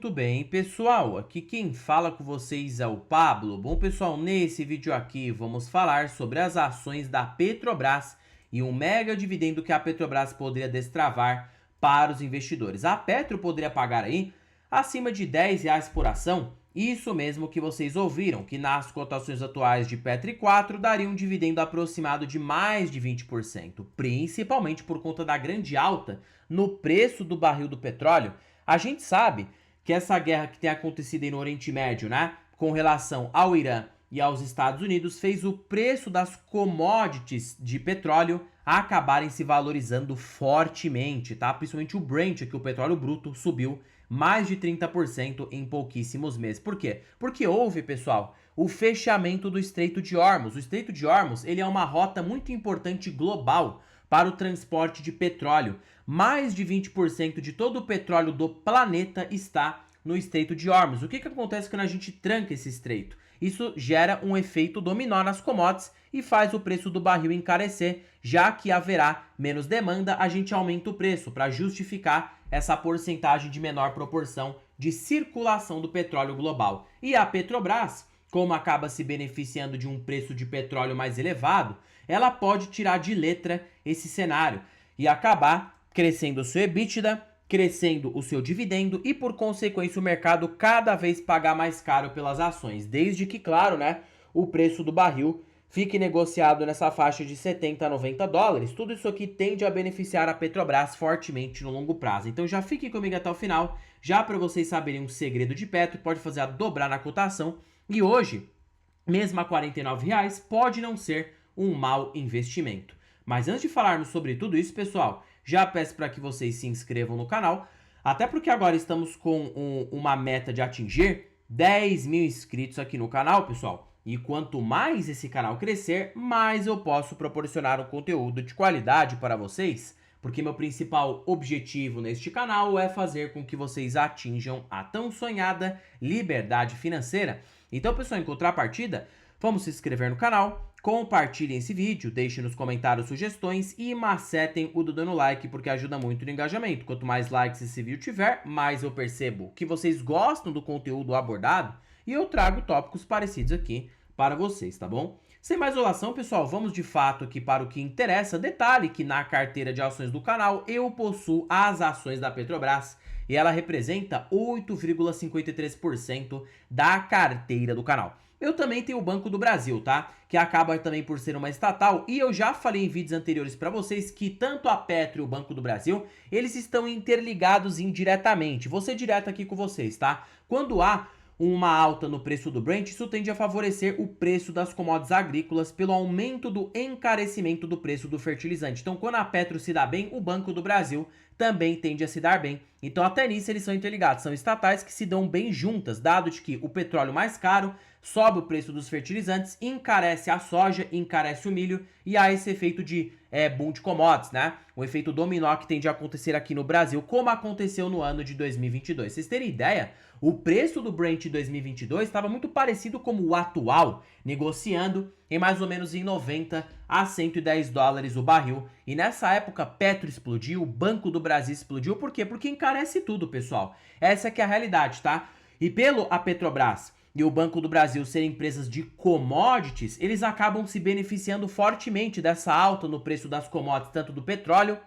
Muito bem, pessoal, aqui quem fala com vocês é o Pablo. Bom, pessoal, nesse vídeo aqui vamos falar sobre as ações da Petrobras e um mega dividendo que a Petrobras poderia destravar para os investidores. A Petro poderia pagar aí acima de R$ 10 por ação. Isso mesmo que vocês ouviram, que nas cotações atuais de Petro 4 daria um dividendo aproximado de mais de 20%, principalmente por conta da grande alta no preço do barril do petróleo. A gente sabe que essa guerra que tem acontecido aí no Oriente Médio, né, com relação ao Irã e aos Estados Unidos, fez o preço das commodities de petróleo acabarem se valorizando fortemente, tá? Principalmente o Brent, que o petróleo bruto subiu mais de 30% em pouquíssimos meses. Por quê? Porque houve, pessoal, o fechamento do Estreito de Hormuz. O Estreito de Hormuz, ele é uma rota muito importante global para o transporte de petróleo. Mais de 20% de todo o petróleo do planeta está no Estreito de Hormuz. O que acontece quando a gente tranca esse estreito? Isso gera um efeito dominó nas commodities e faz o preço do barril encarecer, já que haverá menos demanda, a gente aumenta o preço para justificar essa porcentagem de menor proporção de circulação do petróleo global. E a Petrobras, como acaba se beneficiando de um preço de petróleo mais elevado, ela pode tirar de letra esse cenário e acabar crescendo o seu EBITDA, crescendo o seu dividendo e, por consequência, o mercado cada vez pagar mais caro pelas ações, desde que, claro, né, o preço do barril fique negociado nessa faixa de 70 a 90 dólares. Tudo isso aqui tende a beneficiar a Petrobras fortemente no longo prazo. Então já fiquem comigo até o final, já para vocês saberem um segredo de Petro, pode fazer a dobrar na cotação. E hoje, mesmo a R$ 49,00, pode não ser um mau investimento. Mas antes de falarmos sobre tudo isso, pessoal, já peço para que vocês se inscrevam no canal, até porque agora estamos com uma meta de atingir 10 mil inscritos aqui no canal, pessoal. E quanto mais esse canal crescer, mais eu posso proporcionar um conteúdo de qualidade para vocês, porque meu principal objetivo neste canal é fazer com que vocês atinjam a tão sonhada liberdade financeira. Então, pessoal, em contrapartida, vamos se inscrever no canal, compartilhem esse vídeo, deixem nos comentários sugestões e macetem o dedo no like, porque ajuda muito no engajamento. Quanto mais likes esse vídeo tiver, mais eu percebo que vocês gostam do conteúdo abordado e eu trago tópicos parecidos aqui para vocês, tá bom? Sem mais enrolação, pessoal, vamos de fato aqui para o que interessa. Detalhe que na carteira de ações do canal eu possuo as ações da Petrobras e ela representa 8,53% da carteira do canal. Eu também tenho o Banco do Brasil, tá? Que acaba também por ser uma estatal e eu já falei em vídeos anteriores para vocês que tanto a Petro e o Banco do Brasil, eles estão interligados indiretamente. Vou ser direto aqui com vocês, tá? Quando há uma alta no preço do Brent, isso tende a favorecer o preço das commodities agrícolas pelo aumento do encarecimento do preço do fertilizante. Então, quando a Petro se dá bem, o Banco do Brasil também tende a se dar bem. Então, até nisso eles são interligados, são estatais que se dão bem juntas, dado de que o petróleo mais caro sobe o preço dos fertilizantes, encarece a soja, encarece o milho e há esse efeito de boom de commodities, né? O efeito dominó que tende a acontecer aqui no Brasil, como aconteceu no ano de 2022. Vocês terem ideia, o preço do Brent de 2022 estava muito parecido como o atual, negociando em mais ou menos em 90 a 110 dólares o barril. E nessa época, Petro explodiu, o Banco do Brasil explodiu. Por quê? Porque encarece tudo, pessoal. Essa que é a realidade, tá? E pelo a Petrobras e o Banco do Brasil serem empresas de commodities, eles acabam se beneficiando fortemente dessa alta no preço das commodities, tanto do petróleo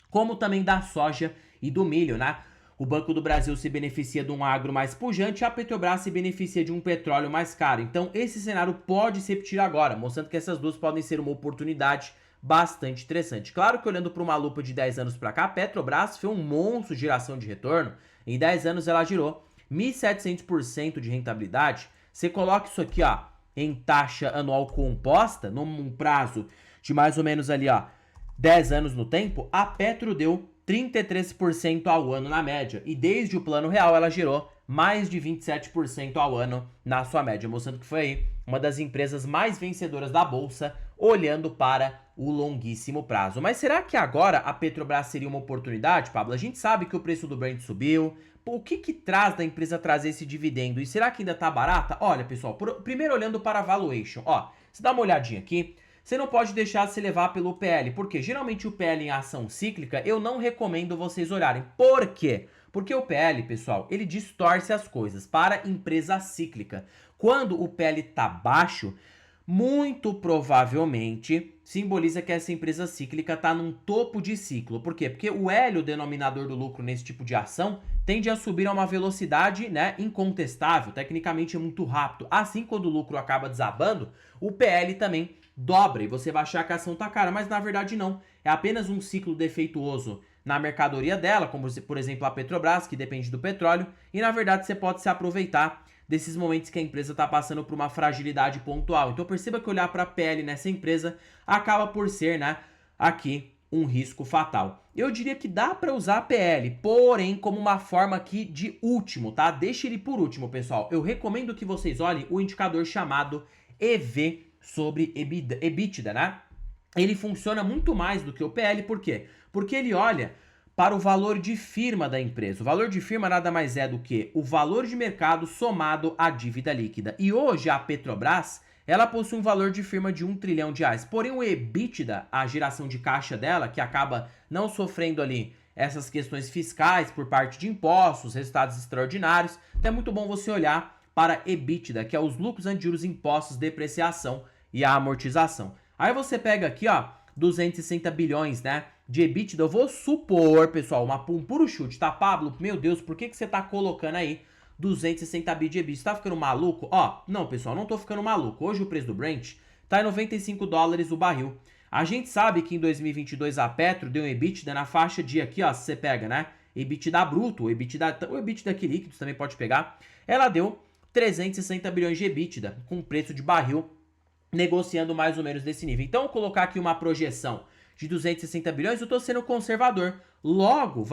como também da soja e do milho, né? O Banco do Brasil se beneficia de um agro mais pujante e a Petrobras se beneficia de um petróleo mais caro. Então, esse cenário pode se repetir agora, mostrando que essas duas podem ser uma oportunidade bastante interessante. Claro que olhando para uma lupa de 10 anos para cá, a Petrobras foi um monstro de geração de retorno. Em 10 anos ela girou 1.700% de rentabilidade. Você coloca isso aqui, ó, em taxa anual composta, num prazo de mais ou menos ali, ó, 10 anos no tempo, a Petro deu 33% ao ano na média. E desde o Plano Real ela gerou mais de 27% ao ano na sua média, mostrando que foi aí uma das empresas mais vencedoras da Bolsa, olhando para o longuíssimo prazo. Mas será que agora a Petrobras seria uma oportunidade, Pablo? A gente sabe que o preço do Brent subiu. Pô, o que traz da empresa trazer esse dividendo? E será que ainda tá barata? Olha, pessoal, primeiro olhando para a valuation. Ó, você dá uma olhadinha aqui. Você não pode deixar de se levar pelo PL, porque geralmente o PL em ação cíclica eu não recomendo vocês olharem. Por quê? Porque o PL, pessoal, ele distorce as coisas para empresa cíclica. Quando o PL tá baixo, muito provavelmente simboliza que essa empresa cíclica está num topo de ciclo. Por quê? Porque o L, o denominador do lucro nesse tipo de ação, tende a subir a uma velocidade, né, incontestável, tecnicamente é muito rápido. Assim, quando o lucro acaba desabando, o PL também dobra e você vai achar que a ação tá cara, mas na verdade não. É apenas um ciclo defeituoso na mercadoria dela, como por exemplo a Petrobras, que depende do petróleo, e na verdade você pode se aproveitar desses momentos que a empresa está passando por uma fragilidade pontual. Então perceba que olhar para a PL nessa empresa acaba por ser, né, aqui um risco fatal. Eu diria que dá para usar a PL, porém como uma forma aqui de último, tá? Deixa ele por último, pessoal. Eu recomendo que vocês olhem o indicador chamado EV sobre EBITDA, né? Ele funciona muito mais do que o PL, por quê? Porque ele olha para o valor de firma da empresa. O valor de firma nada mais é do que o valor de mercado somado à dívida líquida. E hoje a Petrobras, ela possui um valor de firma de 1 trilhão de reais. Porém o EBITDA, a geração de caixa dela, que acaba não sofrendo ali essas questões fiscais por parte de impostos, resultados extraordinários, então é muito bom você olhar para EBITDA, que é os lucros antes de juros, impostos, depreciação e a amortização. Aí você pega aqui, ó, 260 bilhões, né, de EBITDA. Eu vou supor, pessoal, um puro chute, tá, Pablo? Meu Deus, por que você tá colocando aí 260 bi de EBITDA? Você tá ficando maluco? Ó, não, pessoal, não tô ficando maluco. Hoje o preço do Brent tá em 95 dólares o barril. A gente sabe que em 2022 a Petro deu um EBITDA na faixa de aqui, ó, se você pega, né, EBITDA bruto, o EBITDA aqui líquido também pode pegar. Ela deu 360 bilhões de EBITDA com preço de barril negociando mais ou menos desse nível. Então, eu vou colocar aqui uma projeção de 260 bilhões, eu estou sendo conservador. Logo,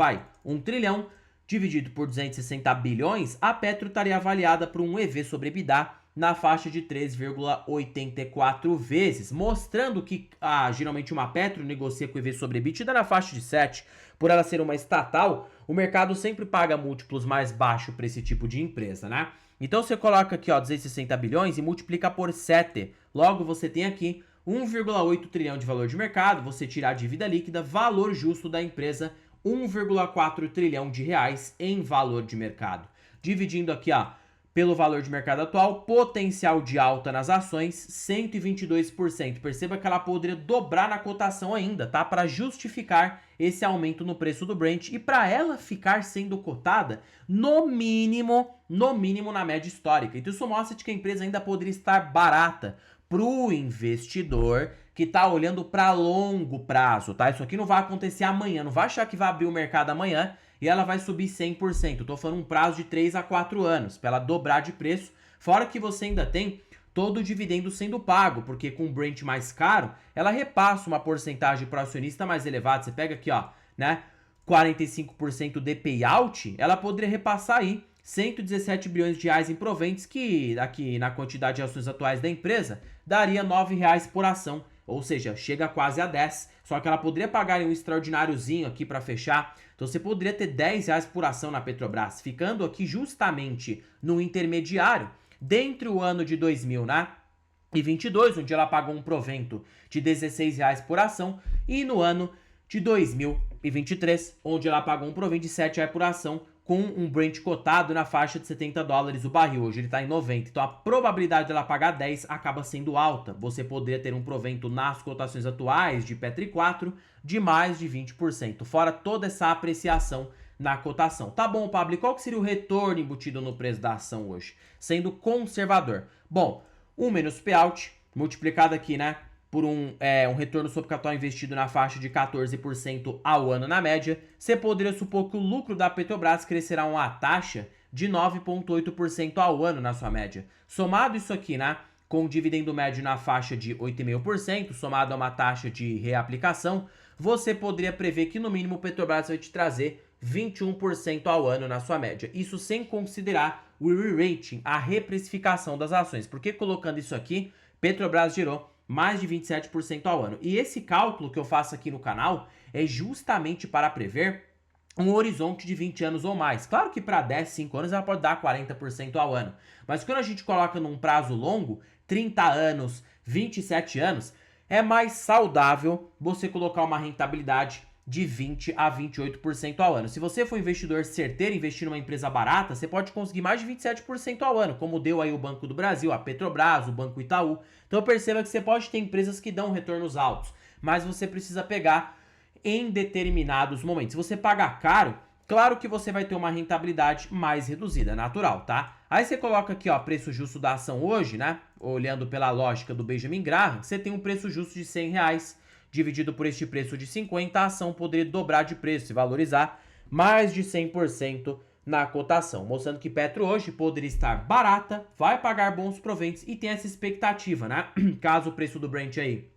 1 trilhão dividido por 260 bilhões, a Petro estaria avaliada por um EV sobre EBITDA na faixa de 3,84 vezes, mostrando que geralmente uma Petro negocia com EV sobre EBITDA na faixa de 7. Por ela ser uma estatal, o mercado sempre paga múltiplos mais baixos para esse tipo de empresa, né? Então você coloca aqui, ó, 260 bilhões e multiplica por 7. Logo você tem aqui 1,8 trilhão de valor de mercado, você tira a dívida líquida, valor justo da empresa, 1,4 trilhão de reais em valor de mercado. Dividindo aqui, ó, pelo valor de mercado atual, potencial de alta nas ações, 122%. Perceba que ela poderia dobrar na cotação ainda, tá? Para justificar esse aumento no preço do Brent e para ela ficar sendo cotada no mínimo na média histórica. Então isso mostra que a empresa ainda poderia estar barata para o investidor que está olhando para longo prazo, tá? Isso aqui não vai acontecer amanhã, não vai achar que vai abrir o mercado amanhã e ela vai subir 100%. Eu tô falando um prazo de 3 a 4 anos para ela dobrar de preço, fora que você ainda tem todo o dividendo sendo pago, porque com o Brent mais caro, ela repassa uma porcentagem para o acionista mais elevada. Você pega aqui, ó, né, 45% de payout, ela poderia repassar aí 117 bilhões de reais em proventos, que aqui na quantidade de ações atuais da empresa, daria R$ 9,00 por ação, ou seja, chega quase a 10, só que ela poderia pagar um extraordináriozinho aqui para fechar, então você poderia ter R$10,00 por ação na Petrobras, ficando aqui justamente no intermediário, dentre o ano de 2022, onde ela pagou um provento de R$16,00 por ação, e no ano de 2023, onde ela pagou um provento de R$7,00 por ação, com um Brent cotado na faixa de 70 dólares o barril. Hoje ele está em 90. Então a probabilidade dela pagar 10 acaba sendo alta. Você poderia ter um provento nas cotações atuais de Petri 4 de mais de 20%. Fora toda essa apreciação na cotação. Tá bom, Pablo, qual que seria o retorno embutido no preço da ação hoje? Sendo conservador. Bom, 1 menos payout, multiplicado aqui, né, por um retorno sobre capital investido na faixa de 14% ao ano na média, você poderia supor que o lucro da Petrobras crescerá uma taxa de 9,8% ao ano na sua média. Somado isso aqui, né, com o dividendo médio na faixa de 8,5%, somado a uma taxa de reaplicação, você poderia prever que no mínimo o Petrobras vai te trazer 21% ao ano na sua média. Isso sem considerar o re-rating, a reprecificação das ações. Porque colocando isso aqui, Petrobras gerou mais de 27% ao ano. E esse cálculo que eu faço aqui no canal é justamente para prever um horizonte de 20 anos ou mais. Claro que para 10, 5 anos ela pode dar 40% ao ano. Mas quando a gente coloca num prazo longo, 30 anos, 27 anos, é mais saudável você colocar uma rentabilidade de 20 a 28% ao ano. Se você for investidor certeiro, investir numa empresa barata, você pode conseguir mais de 27% ao ano, como deu aí o Banco do Brasil, a Petrobras, o Banco Itaú. Então perceba que você pode ter empresas que dão retornos altos, mas você precisa pegar em determinados momentos. Se você pagar caro, claro que você vai ter uma rentabilidade mais reduzida, natural, tá? Aí você coloca aqui, ó, preço justo da ação hoje, né? Olhando pela lógica do Benjamin Graham, você tem um preço justo de R$100, dividido por este preço de 50, a ação poderia dobrar de preço e valorizar mais de 100% na cotação, mostrando que Petro hoje poderia estar barata, vai pagar bons proventos e tem essa expectativa, né? Caso o preço do Brent aí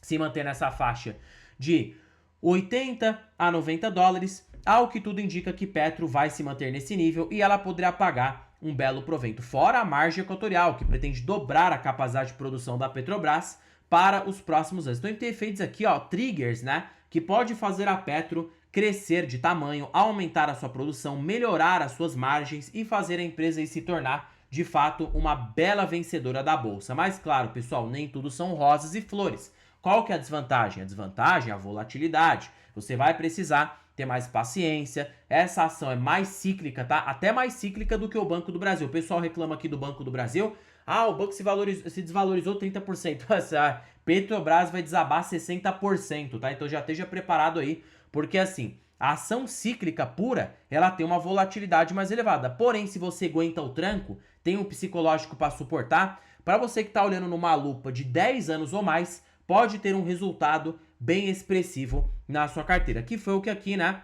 se manter nessa faixa de 80 a 90 dólares, ao que tudo indica que Petro vai se manter nesse nível e ela poderá pagar um belo provento, fora a margem equatorial, que pretende dobrar a capacidade de produção da Petrobras para os próximos anos. Então, tem efeitos aqui, ó, triggers, né, que pode fazer a Petro crescer de tamanho, aumentar a sua produção, melhorar as suas margens e fazer a empresa aí se tornar, de fato, uma bela vencedora da bolsa. Mas, claro, pessoal, nem tudo são rosas e flores. Qual que é a desvantagem? A desvantagem é a volatilidade. Você vai precisar ter mais paciência. Essa ação é mais cíclica, tá? Até mais cíclica do que o Banco do Brasil. O pessoal reclama aqui do Banco do Brasil. Ah, o banco se desvalorizou 30%. A Petrobras vai desabar 60%, tá? Então já esteja preparado aí, porque assim, a ação cíclica pura, ela tem uma volatilidade mais elevada. Porém, se você aguenta o tranco, tem um psicológico para suportar, para você que tá olhando numa lupa de 10 anos ou mais, pode ter um resultado bem expressivo na sua carteira, que foi o que aqui, né,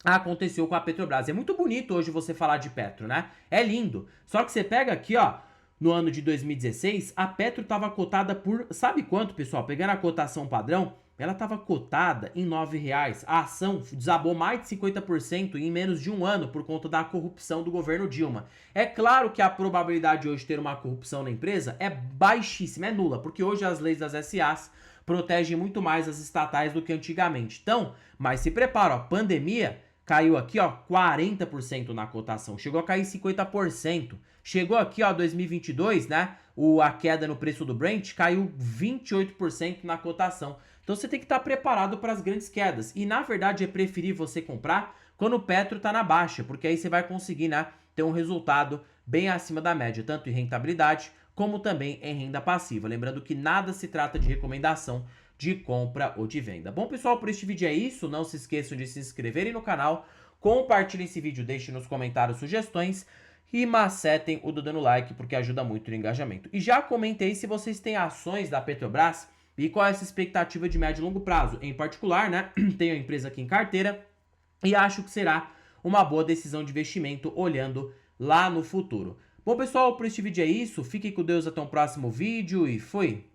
aconteceu com a Petrobras. É muito bonito hoje você falar de Petro, né? É lindo. Só que você pega aqui, ó, no ano de 2016, a Petro estava cotada por, sabe quanto, pessoal? Pegando a cotação padrão, ela estava cotada em R$9. A ação desabou mais de 50% em menos de um ano por conta da corrupção do governo Dilma. É claro que a probabilidade de hoje ter uma corrupção na empresa é baixíssima, é nula, porque hoje as leis das SAs protegem muito mais as estatais do que antigamente. Então, mas se prepara, ó, pandemia caiu aqui, ó, 40% na cotação, chegou a cair 50%. Chegou aqui, ó, 2022, né? A queda no preço do Brent caiu 28% na cotação. Então você tem que estar preparado para as grandes quedas. E na verdade é preferir você comprar quando o Petro está na baixa, porque aí você vai conseguir, né, ter um resultado bem acima da média, tanto em rentabilidade como também em renda passiva. Lembrando que nada se trata de recomendação de compra ou de venda. Bom, pessoal, por este vídeo é isso. Não se esqueçam de se inscreverem no canal, compartilhem esse vídeo, deixem nos comentários sugestões e macetem o do dando like, porque ajuda muito no engajamento. E já comentei se vocês têm ações da Petrobras e qual é essa expectativa de médio e longo prazo. Em particular, né, tenho a empresa aqui em carteira e acho que será uma boa decisão de investimento olhando lá no futuro. Bom, pessoal, por este vídeo é isso. Fiquem com Deus até o próximo vídeo e fui!